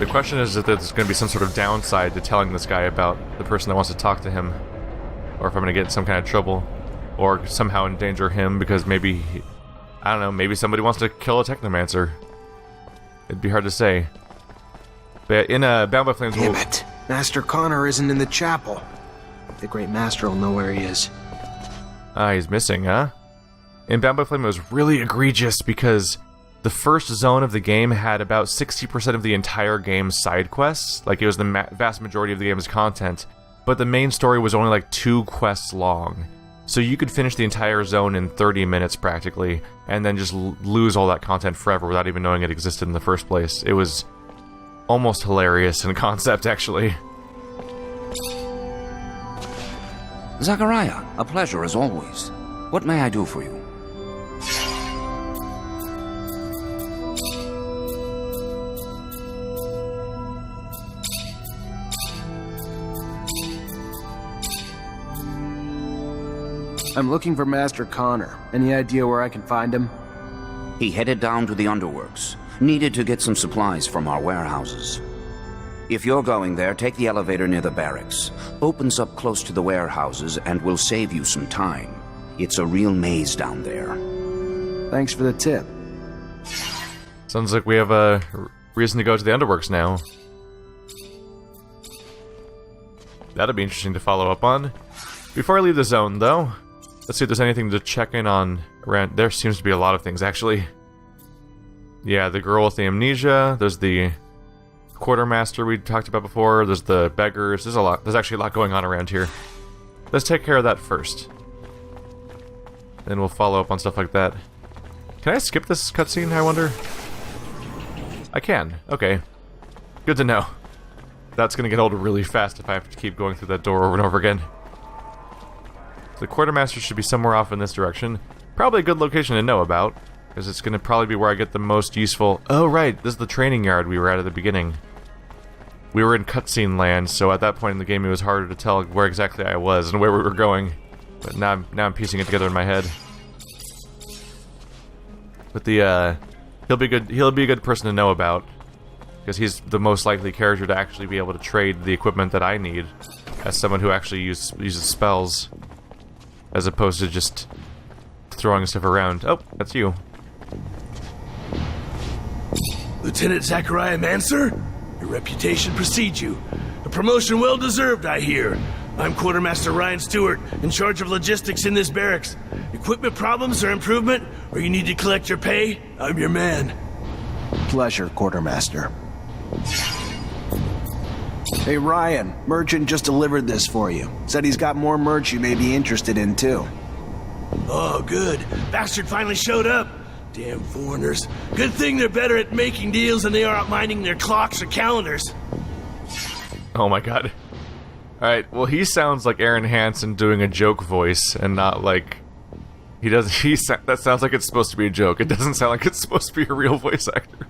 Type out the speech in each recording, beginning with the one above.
The question is if there's going to be some sort of downside to telling this guy about the person that wants to talk to him. Or if I'm going to get in some kind of trouble. Or somehow endanger him because maybe... I don't know, maybe somebody wants to kill a Technomancer. It'd be hard to say. But in Bound by Flames... Damn it! Master Connor isn't in the chapel. The Great Master will know where he is. Ah, he's missing, huh? In Bound by Flame, it was really egregious because the first zone of the game had about 60% of the entire game's side quests. Like, it was the vast majority of the game's content. But the main story was only like 2 quests long. So you could finish the entire zone in 30 minutes, practically, and then just lose all that content forever without even knowing it existed in the first place. It was almost hilarious in concept, actually. Zachariah, a pleasure as always. What may I do for you? I'm looking for Master Connor. Any idea where I can find him? He headed down to the underworks. Needed to get some supplies from our warehouses. If you're going there, take the elevator near the barracks. Opens up close to the warehouses and will save you some time. It's a real maze down there. Thanks for the tip. Sounds like we have a reason to go to the underworks now. That'll be interesting to follow up on. Before I leave the zone, though, let's see if there's anything to check in on around. There seems to be a lot of things, actually. Yeah, the girl with the amnesia. There's the quartermaster we talked about before. There's the beggars. There's a lot. There's actually a lot going on around here. Let's take care of that first. Then we'll follow up on stuff like that. Can I skip this cutscene, I wonder? I can. Okay. Good to know. That's gonna get old really fast if I have to keep going through that door over and over again. The quartermaster should be somewhere off in this direction. Probably a good location to know about, because it's going to probably be where I get the most useful... Oh, right, this is the training yard we were at the beginning. We were in cutscene land, so at that point in the game it was harder to tell where exactly I was and where we were going. But now I'm piecing it together in my head. But the, he'll be a good person to know about, because he's the most likely character to actually be able to trade the equipment that I need, as someone who actually uses spells. As opposed to just throwing stuff around. Oh, that's you. Lieutenant Zachariah Mancer? Your reputation precedes you. A promotion well deserved, I hear. I'm Quartermaster Ryan Stewart, in charge of logistics in this barracks. Equipment problems or improvement, or you need to collect your pay? I'm your man. Pleasure, Quartermaster. Hey Ryan, Merchant just delivered this for you. Said he's got more merch you may be interested in too. Oh, good. Bastard finally showed up. Damn foreigners. Good thing they're better at making deals than they are at minding their clocks or calendars. Oh my god. Alright, well he sounds like Aaron Hansen doing a joke voice, and not like... That sounds like it's supposed to be a joke. It doesn't sound like it's supposed to be a real voice actor.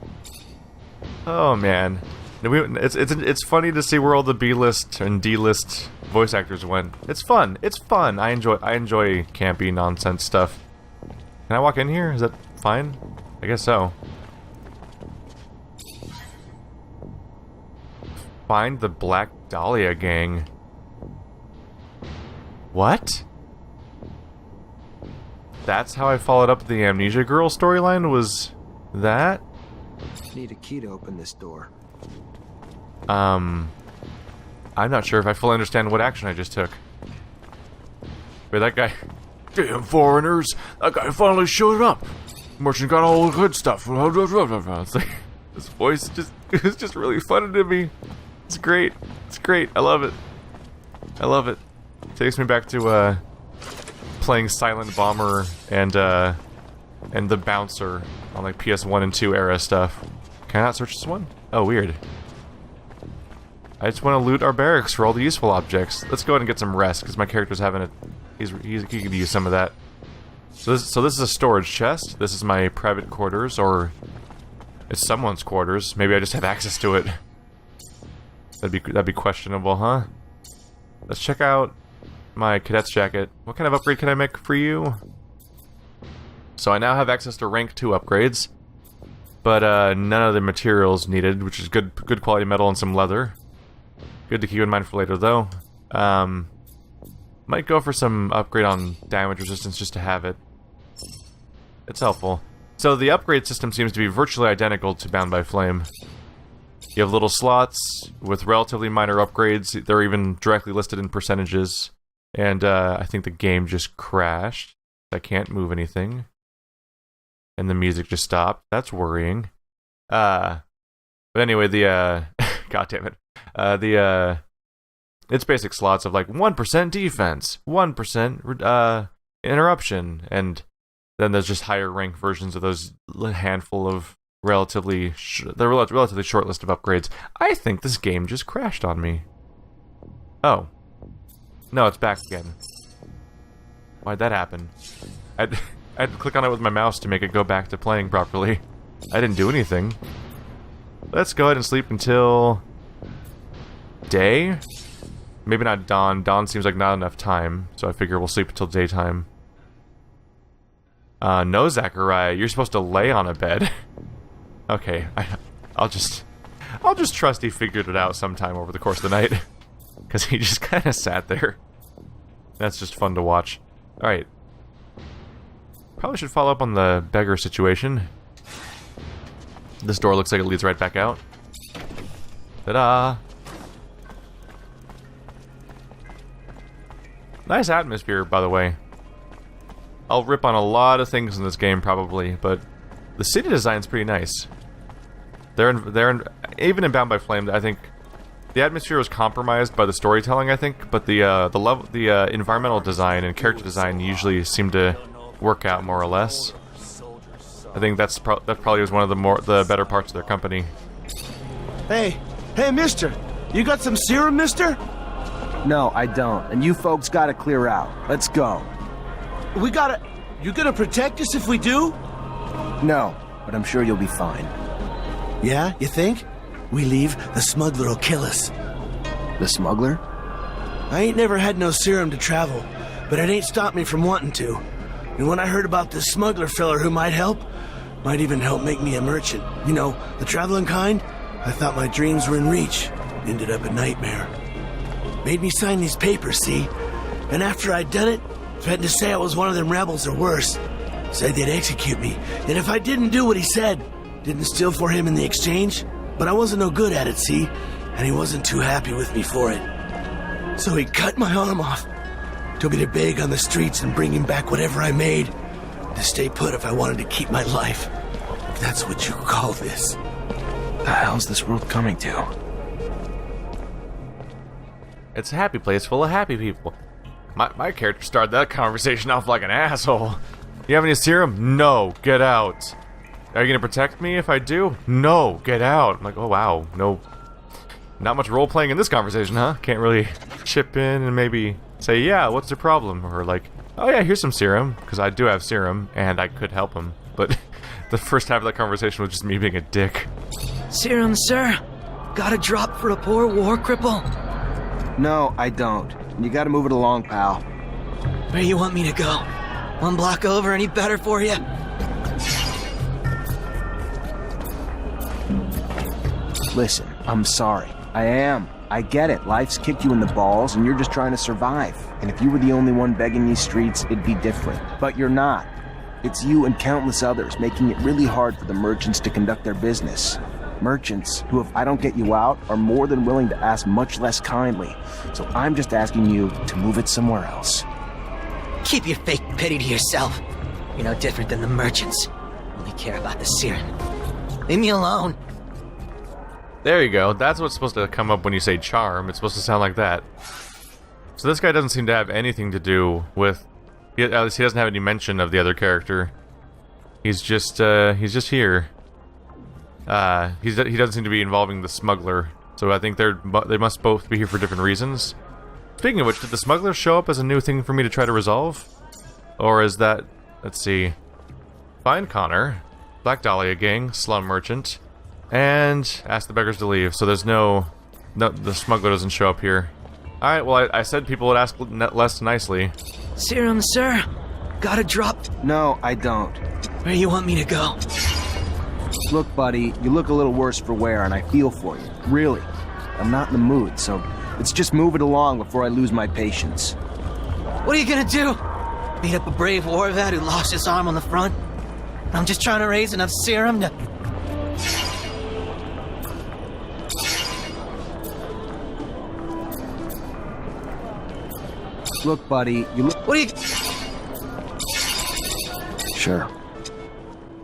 Oh man. It's funny to see where all the B-list and D-list voice actors went. It's fun. It's fun. I enjoy campy nonsense stuff. Can I walk in here? Is that fine? I guess so. Find the Black Dahlia gang. What? That's how I followed up the Amnesia Girl storyline, was that? Need a key to open this door. I'm not sure if I fully understand what action I just took. Wait, that guy... Damn foreigners! That guy finally showed up! Merchant got all the good stuff. It's like, this voice is just really funny to me. It's great. It's great. I love it. I love it. Takes me back to, playing Silent Bomber and the Bouncer on, like, PS1 and 2 era stuff. Can I not search this one? Oh, weird. I just want to loot our barracks for all the useful objects. Let's go ahead and get some rest, because my character's having a... He could use some of that. So this is a storage chest. This is my private quarters, or... It's someone's quarters. Maybe I just have access to it. That'd be questionable, huh? Let's check out my cadet's jacket. What kind of upgrade can I make for you? So I now have access to rank 2 upgrades. but none of the materials needed, which is good quality metal and some leather. Good to keep in mind for later, though. Might go for some upgrade on damage resistance just to have it. It's helpful. So the upgrade system seems to be virtually identical to Bound by Flame. You have little slots with relatively minor upgrades. They're even directly listed in percentages. And I think the game just crashed. I can't move anything. And the music just stopped. That's worrying. But anyway, the God damn it. It's basic slots of like 1% defense, 1% interruption, and then there's just higher rank versions of those handful of relatively short list of upgrades. I think this game just crashed on me. Oh. No, it's back again. Why'd that happen? I had to click on it with my mouse to make it go back to playing properly. I didn't do anything. Let's go ahead and sleep until day? Maybe not dawn. Dawn seems like not enough time, so I figure we'll sleep until daytime. No, Zachariah, you're supposed to lay on a bed. Okay, I'll just trust he figured it out sometime over the course of the night. Because he just kind of sat there. That's just fun to watch. Alright. Probably should follow up on the beggar situation. This door looks like it leads right back out. Ta-da! Nice atmosphere, by the way. I'll rip on a lot of things in this game, probably, but the city design's pretty nice. Even in Bound by Flame, I think the atmosphere was compromised by the storytelling, I think, but the environmental design and character design usually seem to work out more or less. I think that probably was one of the better parts of their company. Hey, mister! You got some serum, mister? No, I don't. And you folks gotta clear out. Let's go. You gonna protect us if we do? No, but I'm sure you'll be fine. Yeah, you think? We leave, the smuggler will kill us. The smuggler? I ain't never had no serum to travel, but it ain't stopped me from wanting to. And when I heard about this smuggler feller who might even help make me a merchant, you know, the traveling kind, I thought my dreams were in reach. Ended up a nightmare. Made me sign these papers, see? And after I'd done it, threatened to say I was one of them rebels or worse. Said they'd execute me. And if I didn't do what he said, didn't steal for him in the exchange, but I wasn't no good at it, see? And he wasn't too happy with me for it. So he cut my arm off. Told me to beg on the streets and bring him back whatever I made. To stay put if I wanted to keep my life. If that's what you call this. The hell's this world coming to? It's a happy place full of happy people. My character started that conversation off like an asshole. You have any serum? No, get out. Are you gonna protect me if I do? No, get out. I'm like, oh wow, no. Not much role-playing in this conversation, huh? Can't really chip in and maybe say, yeah, what's the problem? Or like, oh yeah, here's some serum, because I do have serum, and I could help him. But the first half of that conversation was just me being a dick. Serum, sir? Got a drop for a poor war cripple? No, I don't. You gotta move it along, pal. Where you want me to go? One block over, any better for you? Listen, I'm sorry. I am. I get it. Life's kicked you in the balls, and you're just trying to survive. And if you were the only one begging these streets, it'd be different. But you're not. It's you and countless others making it really hard for the merchants to conduct their business. Merchants who, if I don't get you out, are more than willing to ask much less kindly. So I'm just asking you to move it somewhere else. Keep your fake pity to yourself. You're no different than the merchants. Only care about the serum. Leave me alone. There you go. That's what's supposed to come up when you say charm. It's supposed to sound like that. So this guy doesn't seem to have anything to do with... At least he doesn't have any mention of the other character. He's just here. He doesn't seem to be involving the smuggler. So I think they must both be here for different reasons. Speaking of which, did the smuggler show up as a new thing for me to try to resolve? Or is that... Let's see. Find Connor. Black Dahlia gang. Slum merchant. And ask the beggars to leave. So there's no the smuggler doesn't show up here. Alright, well, I said people would ask less nicely. Serum, sir? Got a drop? No, I don't. Where you want me to go? Look, buddy, you look a little worse for wear, and I feel for you. Really. I'm not in the mood, so let's just move it along before I lose my patience. What are you gonna do? Beat up a brave war vet who lost his arm on the front? I'm just trying to raise enough serum to... Look, buddy, you look... What are you... Sure.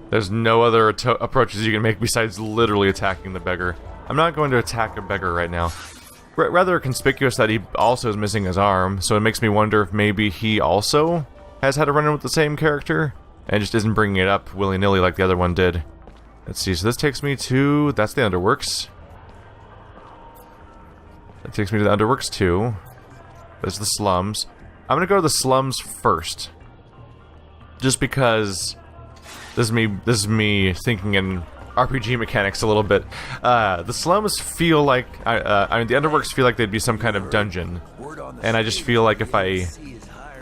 There's no other approaches you can make besides literally attacking the beggar. I'm not going to attack a beggar right now. Rather conspicuous that he also is missing his arm, so it makes me wonder if maybe he also has had a run-in with the same character, and just isn't bringing it up willy-nilly like the other one did. Let's see, so this takes me to... that's the Underworks. That takes me to the Underworks 2. There's the slums. I'm gonna go to the slums first. Just because... This is me thinking in RPG mechanics a little bit. The slums feel like... I mean, the Underworks feel like they'd be some kind of dungeon. And I just feel like if I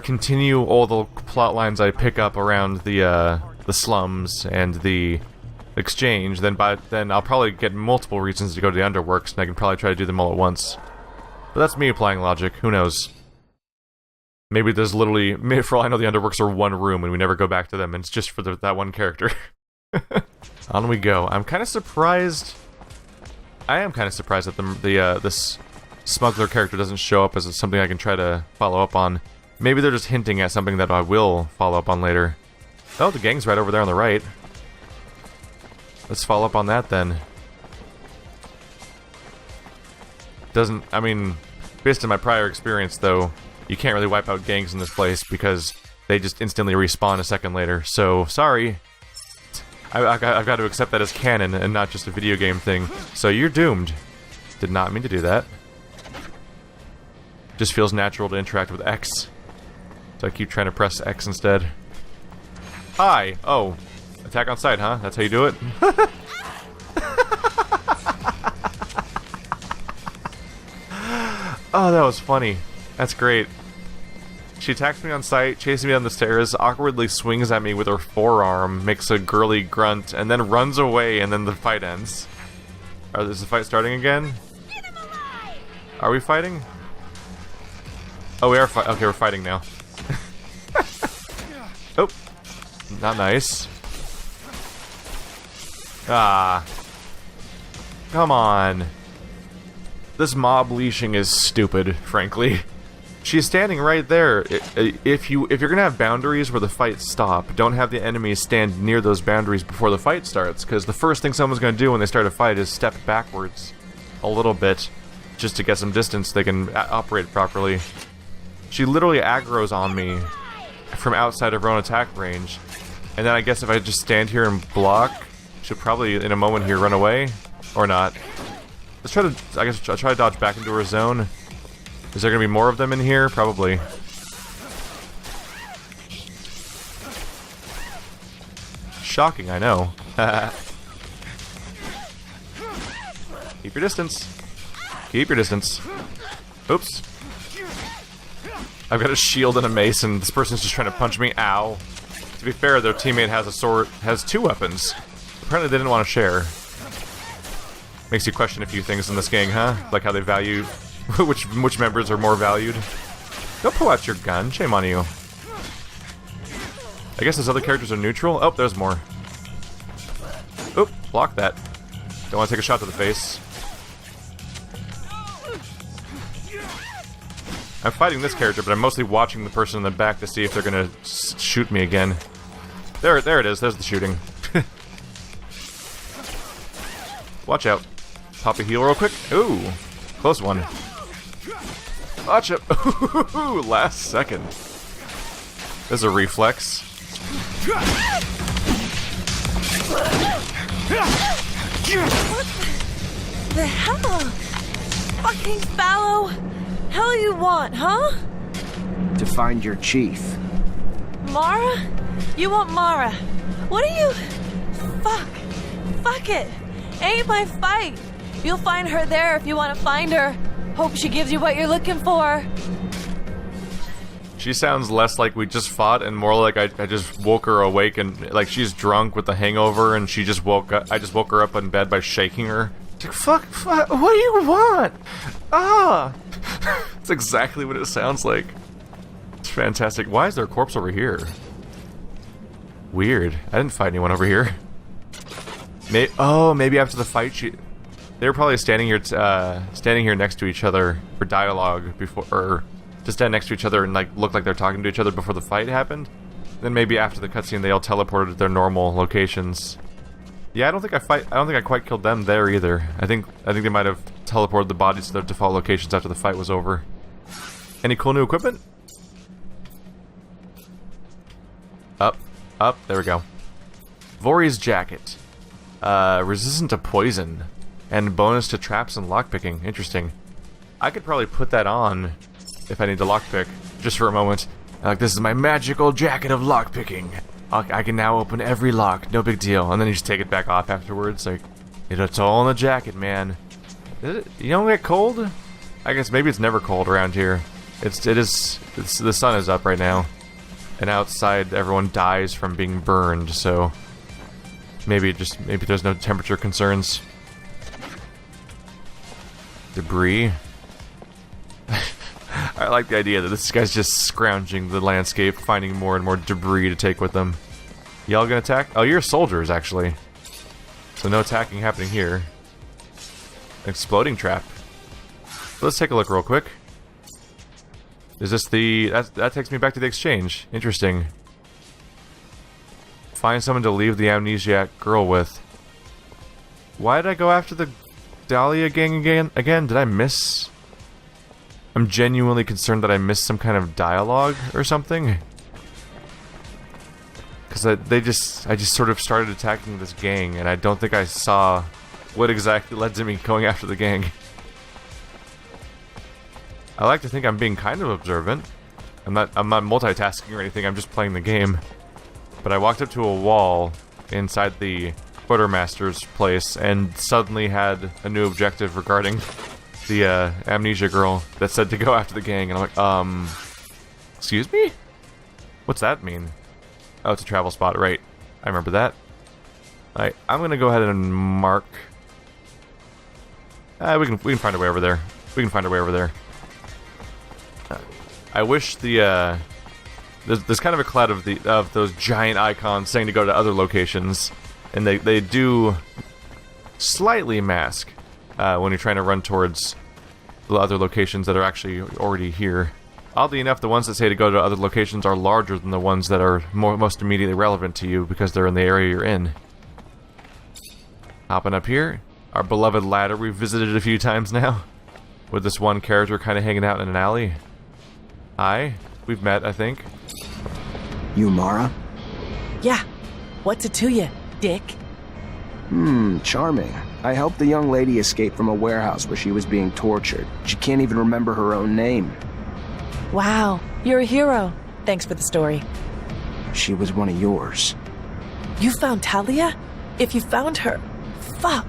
continue all the plot lines I pick up around the slums and the exchange, then I'll probably get multiple reasons to go to the Underworks, and I can probably try to do them all at once. But that's me applying logic. Who knows? Maybe there's literally... for all I know, the Underworks are one room, and we never go back to them, and it's just for that one character. On we go. I'm kind of surprised... I am kind of surprised that this smuggler character doesn't show up as something I can try to follow up on. Maybe they're just hinting at something that I will follow up on later. Oh, the gang's right over there on the right. Let's follow up on that then. Doesn't... I mean, based on my prior experience, though, you can't really wipe out gangs in this place because they just instantly respawn a second later. So, sorry. I've got to accept that as canon and not just a video game thing. So you're doomed. Did not mean to do that. Just feels natural to interact with X. So I keep trying to press X instead. Hi! Oh. Attack on sight, huh? That's how you do it? Oh, that was funny. That's great. She attacks me on sight, chases me down the stairs, awkwardly swings at me with her forearm, makes a girly grunt, and then runs away, and then the fight ends. Is the fight starting again? Are we fighting? Oh, we are fighting. Okay, we're fighting now. Oh. Not nice. Ah. Come on. This mob leashing is stupid, frankly. She's standing right there. If you're gonna have boundaries where the fights stop, don't have the enemies stand near those boundaries before the fight starts, because the first thing someone's gonna do when they start a fight is step backwards a little bit, just to get some distance they can operate properly. She literally aggroes on me from outside of her own attack range, and then I guess if I just stand here and block, she'll probably in a moment here run away, or not. Let's try to. I guess I'll try to dodge back into her zone. Is there gonna be more of them in here? Probably. Shocking, I know. Keep your distance. Keep your distance. Oops. I've got a shield and a mace, and this person's just trying to punch me. Ow. To be fair, their teammate has a sword, has two weapons. Apparently they didn't want to share. Makes you question a few things in this gang, huh? Like how they value which members are more valued. Don't pull out your gun. Shame on you. I guess those other characters are neutral. Oh, there's more. Oop, block that. Don't want to take a shot to the face. I'm fighting this character, but I'm mostly watching the person in the back to see if they're gonna shoot me again. There it is. There's the shooting. Watch out. Pop a heal real quick. Ooh, close one. Watch it. Ooh, last second. There's a reflex. What the hell? Fucking fallow. Hell you want, huh? To find your chief. Mara? You want Mara? What are you? Fuck it. Ain't my fight. You'll find her there if you want to find her. Hope she gives you what you're looking for. She sounds less like we just fought and more like I just woke her awake and like she's drunk with the hangover and she just woke up. I just woke her up in bed by shaking her. She's like, fuck, what do you want? Ah! That's exactly what it sounds like. It's fantastic. Why is there a corpse over here? Weird. I didn't fight anyone over here. Maybe after the fight they were probably standing here next to each other for dialogue before, or to stand next to each other and like look like they're talking to each other before the fight happened. Then maybe after the cutscene they all teleported to their normal locations. Yeah, I don't think I quite killed them there either. I think they might have teleported the bodies to their default locations after the fight was over. Any cool new equipment? Up, there we go. Vori's jacket. Resistant to poison. And bonus to traps and lockpicking. Interesting. I could probably put that on if I need to lockpick, just for a moment. Like, this is my magical jacket of lockpicking. I can now open every lock, no big deal. And then you just take it back off afterwards. Like, it's all in the jacket, man. You don't get cold? I guess maybe it's never cold around here. The sun is up right now. And outside everyone dies from being burned, so maybe there's no temperature concerns. Debris. I like the idea that this guy's just scrounging the landscape, finding more and more debris to take with them. Y'all gonna attack? Oh, you're soldiers, actually. So no attacking happening here. Exploding trap. Let's take a look real quick. Is this the... That takes me back to the exchange. Interesting. Find someone to leave the amnesiac girl with. Why did I go after the Dahlia gang again? Did I miss... I'm genuinely concerned that I missed some kind of dialogue or something. Because I just sort of started attacking this gang, and I don't think I saw what exactly led to me going after the gang. I like to think I'm being kind of observant. I'm not multitasking or anything, I'm just playing the game. But I walked up to a wall inside the quartermaster's place and suddenly had a new objective regarding the amnesia girl that said to go after the gang, and I'm like, excuse me? What's that mean? Oh, it's a travel spot, right. I remember that. Alright, I'm gonna go ahead and mark. We can find a way over there. We can find a way over there. I wish the there's kind of a cloud of those giant icons saying to go to other locations, and they do slightly mask when you're trying to run towards the other locations that are actually already here. Oddly enough, the ones that say to go to other locations are larger than the ones that are most immediately relevant to you because they're in the area you're in. Hopping up here, our beloved ladder we've visited a few times now, with this one character kind of hanging out in an alley. Hi, we've met, I think. You Mara? Yeah. What's it to you, dick? Charming. I helped the young lady escape from a warehouse where she was being tortured. She can't even remember her own name. Wow, you're a hero. Thanks for the story. She was one of yours. You found Talia? If you found her, fuck.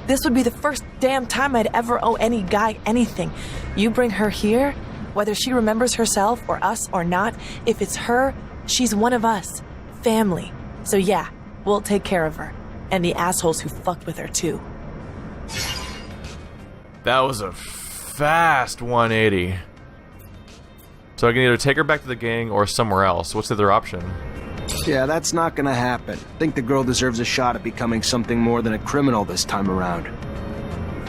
This would be the first damn time I'd ever owe any guy anything. You bring her here, whether she remembers herself or us or not, if it's her, she's one of us. Family. So yeah, we'll take care of her. And the assholes who fucked with her too. That was a fast 180. So I can either take her back to the gang or somewhere else. What's the other option? Yeah, that's not gonna happen. Think the girl deserves a shot at becoming something more than a criminal this time around.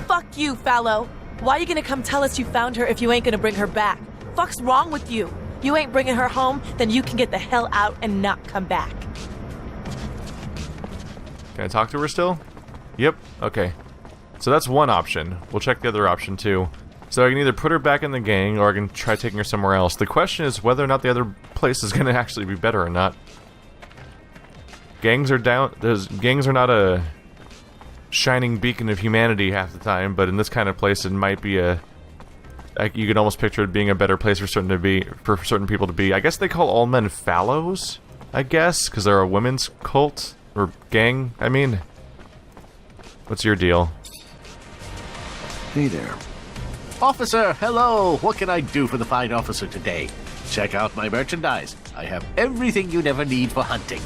Fuck you, Fallow. Why you gonna come tell us you found her if you ain't gonna bring her back? Fuck's wrong with you? You ain't bringing her home, then you can get the hell out and not come back. Can I talk to her still? Yep, okay. So that's one option. We'll check the other option too. So I can either put her back in the gang or I can try taking her somewhere else. The question is whether or not the other place is gonna actually be better or not. Gangs are not a shining beacon of humanity half the time, but in this kind of place it might be you can almost picture it being a better place for certain people to be. I guess they call all men fallows, I guess, because they're a women's cult or gang, I mean. What's your deal? Hey there. Officer, hello! What can I do for the fine officer today? Check out my merchandise. I have everything you'd ever need for hunting.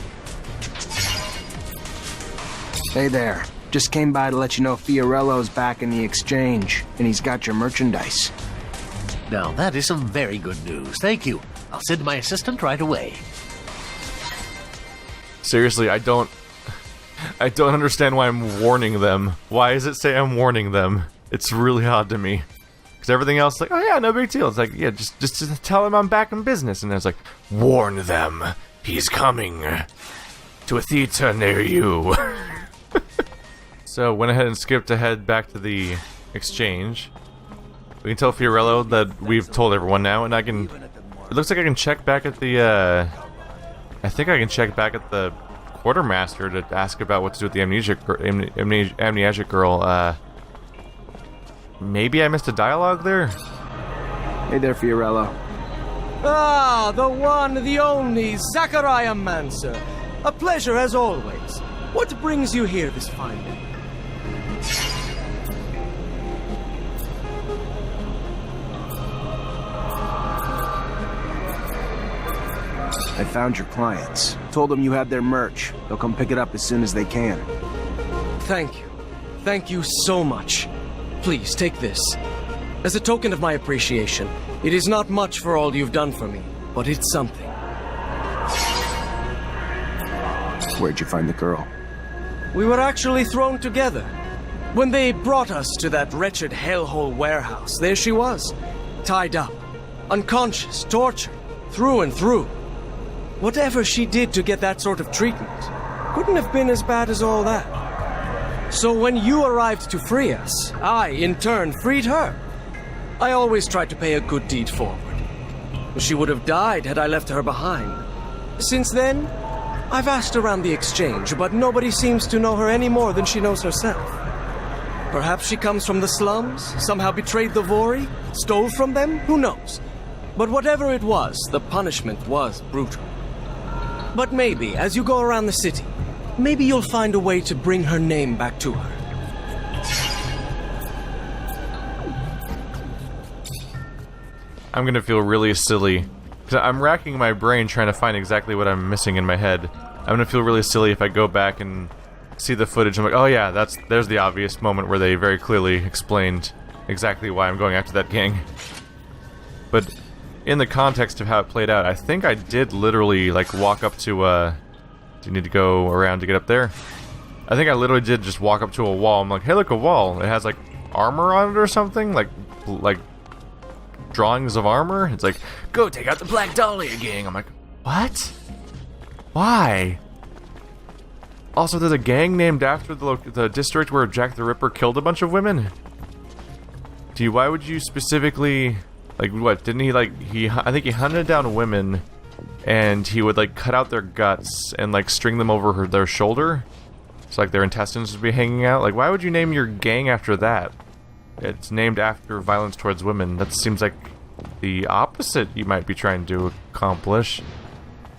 Hey there. Just came by to let you know Fiorello's back in the exchange, and he's got your merchandise. Now, that is some very good news. Thank you. I'll send my assistant right away. Seriously, I don't understand why I'm warning them. Why does it say I'm warning them? It's really odd to me. Because everything else, like, oh yeah, no big deal. It's like, yeah, just tell him I'm back in business. And it's like, warn them, he's coming to a theater near you. So, went ahead and skipped ahead back to the exchange. We can tell Fiorello that we've told everyone now, and I can... It looks like I can check back at the, I think I can check back at the quartermaster to ask about what to do with the amnesiac girl. Maybe I missed a dialogue there? Hey there, Fiorello. Ah, the one, the only, Zachariah Mancer. A pleasure as always. What brings you here this fine day? I found your clients. Told them you had their merch. They'll come pick it up as soon as they can. Thank you. Thank you so much. Please, take this. As a token of my appreciation, it is not much for all you've done for me, but it's something. Where'd you find the girl? We were actually thrown together. When they brought us to that wretched hellhole warehouse, there she was. Tied up. Unconscious, tortured, through and through. Whatever she did to get that sort of treatment couldn't have been as bad as all that. So when you arrived to free us, I, in turn, freed her. I always tried to pay a good deed forward. She would have died had I left her behind. Since then, I've asked around the exchange, but nobody seems to know her any more than she knows herself. Perhaps she comes from the slums, somehow betrayed the Vori, stole from them, who knows? But whatever it was, the punishment was brutal. But maybe, as you go around the city, maybe you'll find a way to bring her name back to her. I'm gonna feel really silly. 'Cause I'm racking my brain trying to find exactly what I'm missing in my head. I'm gonna feel really silly if I go back and see the footage. I'm like, oh yeah, there's the obvious moment where they very clearly explained exactly why I'm going after that gang. But in the context of how it played out, I think I did literally, like, walk up to, do you need to go around to get up there? I think I literally did just walk up to a wall. I'm like, hey, look, a wall. It has, like, armor on it or something? Like drawings of armor? It's like, go take out the Black Dahlia gang. I'm like, what? Why? Also, there's a gang named after the district where Jack the Ripper killed a bunch of women? Why would you specifically... Like, what, didn't he, like, I think he hunted down women, and he would, like, cut out their guts and, like, string them over their shoulder? So, like, their intestines would be hanging out? Like, why would you name your gang after that? It's named after violence towards women. That seems like the opposite you might be trying to accomplish.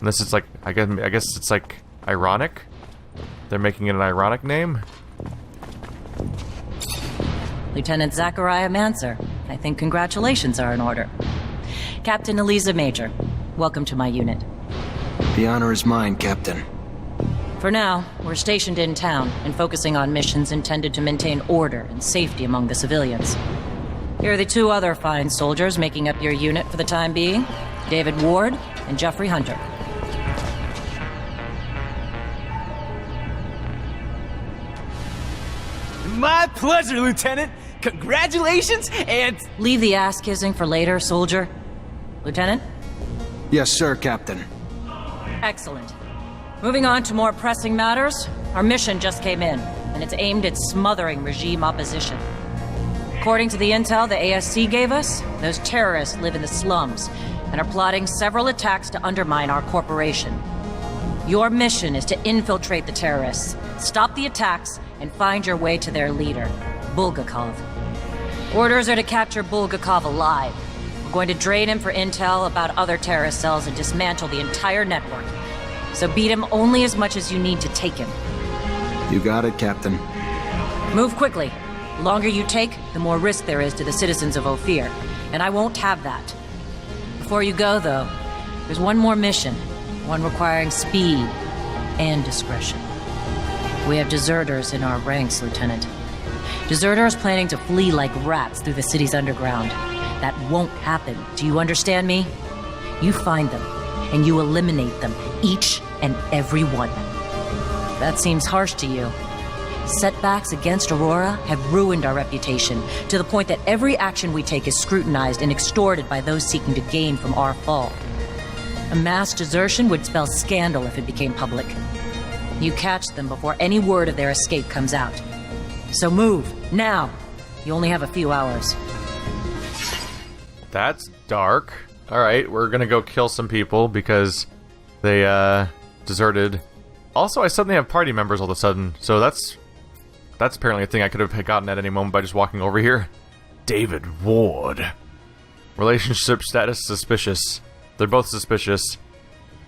Unless it's, like, I guess it's, like, ironic? They're making it an ironic name? Lieutenant Zachariah Mancer, I think congratulations are in order. Captain Eliza Major, welcome to my unit. The honor is mine, Captain. For now, we're stationed in town and focusing on missions intended to maintain order and safety among the civilians. Here are the two other fine soldiers making up your unit for the time being, David Ward and Jeffrey Hunter. My pleasure, Lieutenant! Congratulations, and... Leave the ass-kissing for later, soldier. Lieutenant? Yes, sir, Captain. Excellent. Moving on to more pressing matters, our mission just came in, and it's aimed at smothering regime opposition. According to the intel the ASC gave us, those terrorists live in the slums and are plotting several attacks to undermine our corporation. Your mission is to infiltrate the terrorists, stop the attacks, and find your way to their leader, Bulgakov. Orders are to capture Bulgakov alive. We're going to drain him for intel about other terrorist cells and dismantle the entire network. So beat him only as much as you need to take him. You got it, Captain. Move quickly. The longer you take, the more risk there is to the citizens of Ophir, and I won't have that. Before you go, though, there's one more mission. One requiring speed and discretion. We have deserters in our ranks, Lieutenant. Deserters planning to flee like rats through the city's underground. That won't happen. Do you understand me? You find them, and you eliminate them, each and every one. That seems harsh to you. Setbacks against Aurora have ruined our reputation, to the point that every action we take is scrutinized and extorted by those seeking to gain from our fall. A mass desertion would spell scandal if it became public. You catch them before any word of their escape comes out. So move, now! You only have a few hours. That's dark. Alright, we're gonna go kill some people because they, deserted. Also, I suddenly have party members all of a sudden, so that's apparently a thing I could have gotten at any moment by just walking over here. David Ward. Relationship status suspicious. They're both suspicious.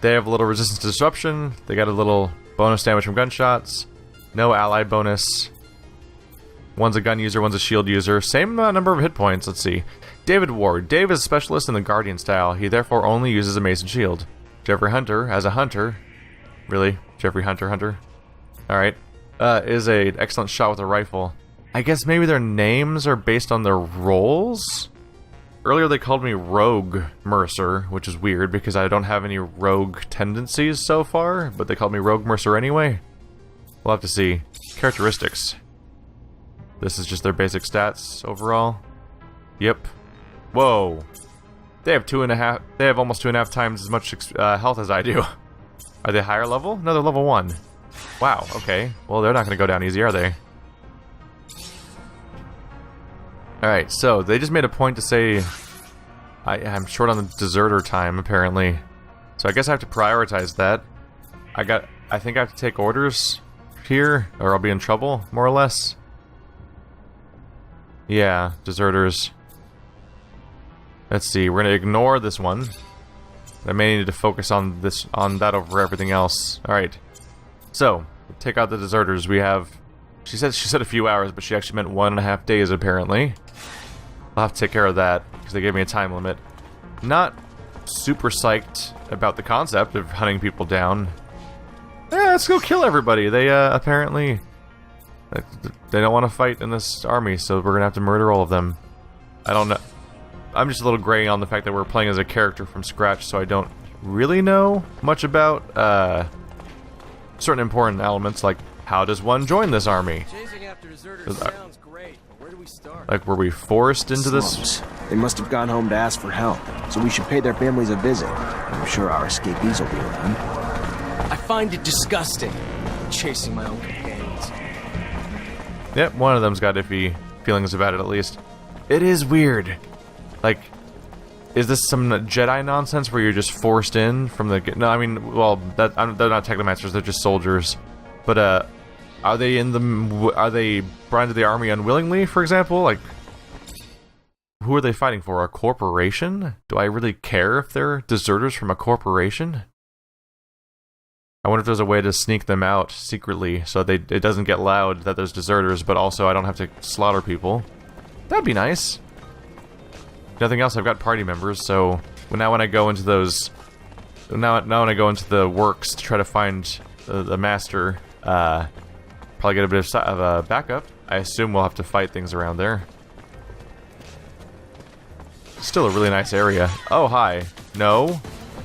They have a little resistance to disruption. They got a little bonus damage from gunshots. No ally bonus. One's a gun user, one's a shield user. Same number of hit points, let's see. David Ward. Dave is a specialist in the Guardian style. He therefore only uses a mace and shield. Jeffrey Hunter, as a hunter. Really? Jeffrey Hunter? Alright. Is an excellent shot with a rifle. I guess maybe their names are based on their roles? Earlier they called me Rogue Mercer, which is weird because I don't have any rogue tendencies so far, but they called me Rogue Mercer anyway. We'll have to see. Characteristics. This is just their basic stats overall. Yep. Whoa. They have almost 2.5 times as much health as I do. Are they higher level? No, they're level 1. Wow, okay. Well, they're not going to go down easy, are they? Alright, so they just made a point to say I'm short on the deserter time, apparently. So I guess I have to prioritize that. I think I have to take orders here, or I'll be in trouble, more or less. Yeah, deserters. Let's see, we're gonna ignore this one. I may need to focus on that over everything else. Alright. So, take out the deserters. We have... She said a few hours, but she actually meant 1.5 days, apparently. I'll have to take care of that, because they gave me a time limit. Not super psyched about the concept of hunting people down. Yeah, let's go kill everybody. They, apparently... They don't want to fight in this army, so we're gonna have to murder all of them. I don't know. I'm just a little gray on the fact that we're playing as a character from scratch, so I don't really know much about, certain important elements, like how does one join this army? Chasing after deserters sounds great, but where do we start? Like, were we forced into this? Slums. They must have gone home to ask for help, so we should pay their families a visit. I'm sure our escapees will be around. I find it disgusting, chasing my own companions. Yep, one of them's got iffy feelings about it, at least. It is weird. Like, is this some Jedi nonsense where you're just forced in from the... No, I mean, well, they're not Technomancers, they're just soldiers. But, are they brought into the army unwillingly, for example? Like, who are they fighting for? A corporation? Do I really care if they're deserters from a corporation? I wonder if there's a way to sneak them out secretly so it doesn't get loud that there's deserters, but also I don't have to slaughter people. That'd be nice. Nothing else, I've got party members, so now when I go into those... Now when I go into the works to try to find the master, probably get a bit of a backup. I assume we'll have to fight things around there. Still a really nice area. Oh, hi. No?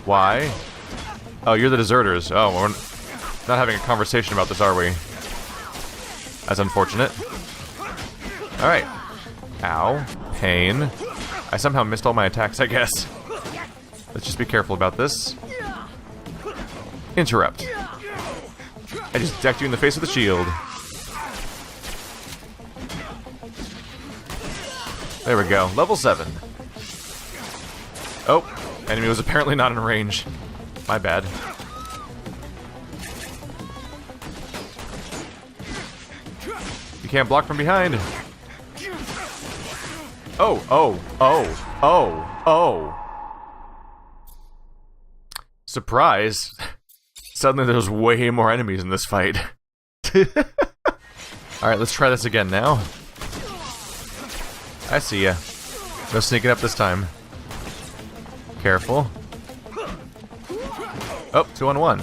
Why? Oh, you're the deserters. Oh, we're not having a conversation about this, are we? That's unfortunate. Alright. Ow. Pain. I somehow missed all my attacks, I guess. Let's just be careful about this. Interrupt. I just decked you in the face with a shield. There we go. Level 7. Oh, enemy was apparently not in range. My bad. You can't block from behind. Oh, oh, oh, oh, oh. Surprise. Suddenly there's way more enemies in this fight. Alright, let's try this again now. I see ya. No sneaking up this time. Careful. Oh, 2-on-1.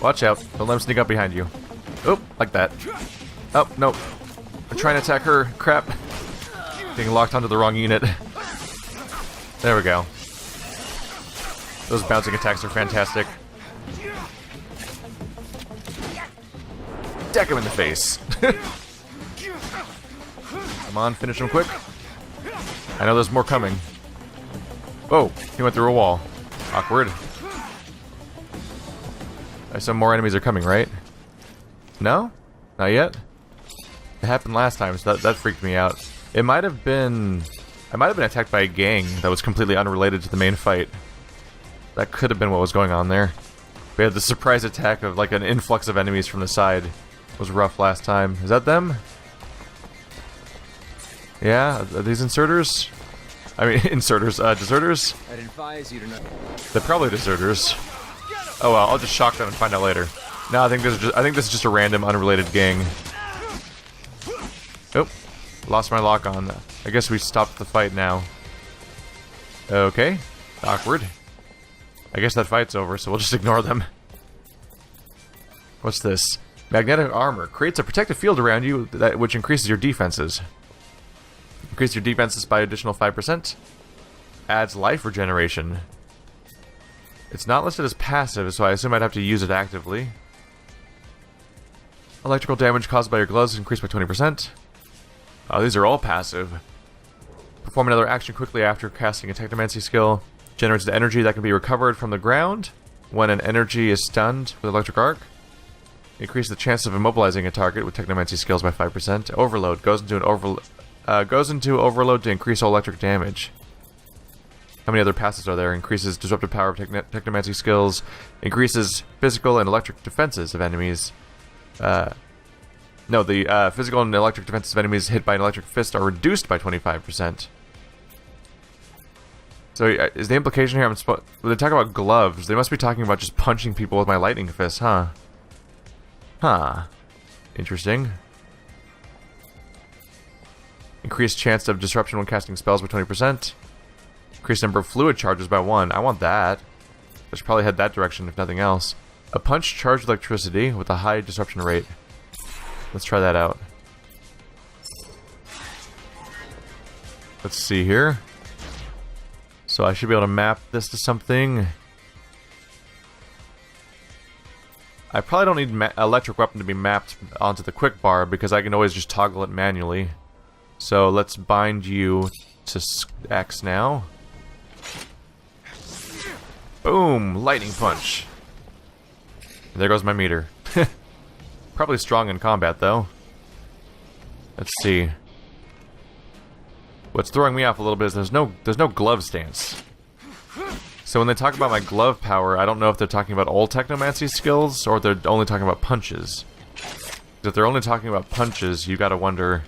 Watch out. Don't let him sneak up behind you. Oh, like that. Oh, no. I'm trying to attack her. Crap. Being locked onto the wrong unit. There we go. Those bouncing attacks are fantastic. Deck him in the face. Come on, finish him quick. I know there's more coming. Whoa, he went through a wall. Awkward. Some more enemies are coming, right? No? Not yet? It happened last time, so that freaked me out. It might have been... I might have been attacked by a gang that was completely unrelated to the main fight. That could have been what was going on there. We had the surprise attack of like an influx of enemies from the side. It was rough last time. Is that them? Yeah? Are these inserters? I mean, inserters, deserters? I'd advise you to not... They're probably deserters. Oh well, I'll just shock them and find out later. No, I think this is just a random, unrelated gang. Oh, lost my lock on. I guess we stopped the fight now. Okay, awkward. I guess that fight's over, so we'll just ignore them. What's this? Magnetic armor creates a protective field around you which increases your defenses. Increase your defenses by additional 5%. Adds life regeneration. It's not listed as passive, so I assume I'd have to use it actively. Electrical damage caused by your gloves increased by 20%. Oh, these are all passive. Perform another action quickly after casting a Technomancy skill. Generates the energy that can be recovered from the ground when an energy is stunned with electric arc. Increase the chance of immobilizing a target with Technomancy skills by 5%. Overload goes into overload to increase all electric damage. How many other passives are there? Increases disruptive power of Technomancy skills. Increases physical and electric defenses of enemies. No, the physical and electric defenses of enemies hit by an electric fist are reduced by 25%. So is the implication here when they talk about gloves, they must be talking about just punching people with my lightning fist, huh? Huh. Interesting. Increased chance of disruption when casting spells by 20%. Increased number of fluid charges by 1. I want that. I should probably head that direction if nothing else. A punch charged with electricity with a high disruption rate. Let's try that out. Let's see here. So I should be able to map this to something. I probably don't need electric weapon to be mapped onto the quick bar because I can always just toggle it manually. So let's bind you to X now. Boom! Lightning punch. There goes my meter. Probably strong in combat though. Let's see. What's throwing me off a little bit is there's no glove stance. So when they talk about my glove power, I don't know if they're talking about all Technomancy skills or if they're only talking about punches. If they're only talking about punches, you gotta wonder.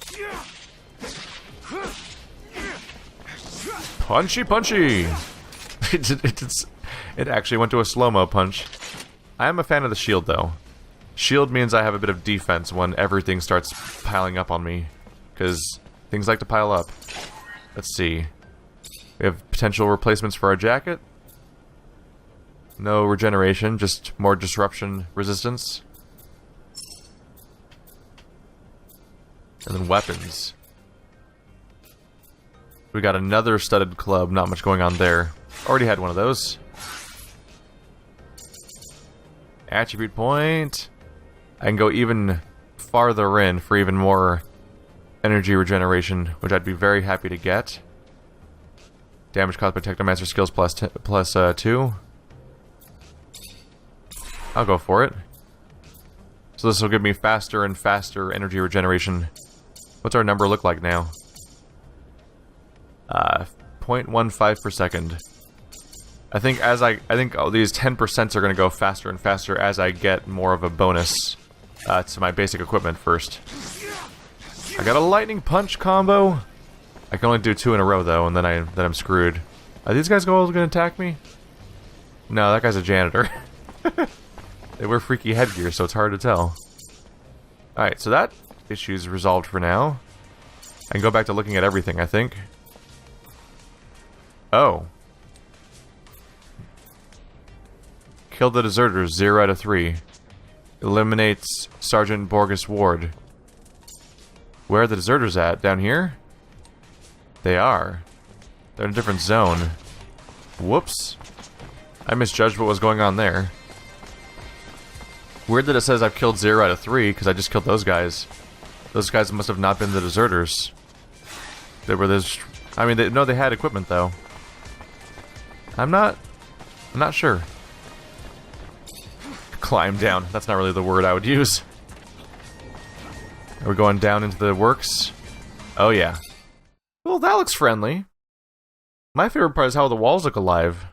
Punchy, punchy! It actually went to a slow-mo punch. I am a fan of the shield, though. Shield means I have a bit of defense when everything starts piling up on me. Because things like to pile up. Let's see. We have potential replacements for our jacket. No regeneration, just more disruption resistance. And then weapons. We got another studded club, not much going on there. Already had one of those. Attribute point. I can go even farther in for even more energy regeneration, which I'd be very happy to get. Damage caused by Technomancer skills plus 2. I'll go for it. So this will give me faster and faster energy regeneration. What's our number look like now? 0.15 per second. I think these 10% are going to go faster and faster as I get more of a bonus to my basic equipment first. I got a lightning punch combo. I can only do 2 in a row though, and then I'm screwed. Are these guys all going to attack me? No, that guy's a janitor. They wear freaky headgear, so it's hard to tell. Alright, so that issue's resolved for now. I can go back to looking at everything, I think. Oh. Kill the deserters, 0 out of 3. Eliminates Sergeant Borges Ward. Where are the deserters at? Down here? They are. They're in a different zone. Whoops. I misjudged what was going on there. Weird that it says I've killed 0 out of 3, because I just killed those guys. Those guys must have not been the deserters. They were this... I mean, no, they had equipment, though. I'm not sure. Climb down. That's not really the word I would use. Are we going down into the works? Oh, yeah. Well, that looks friendly. My favorite part is how the walls look alive.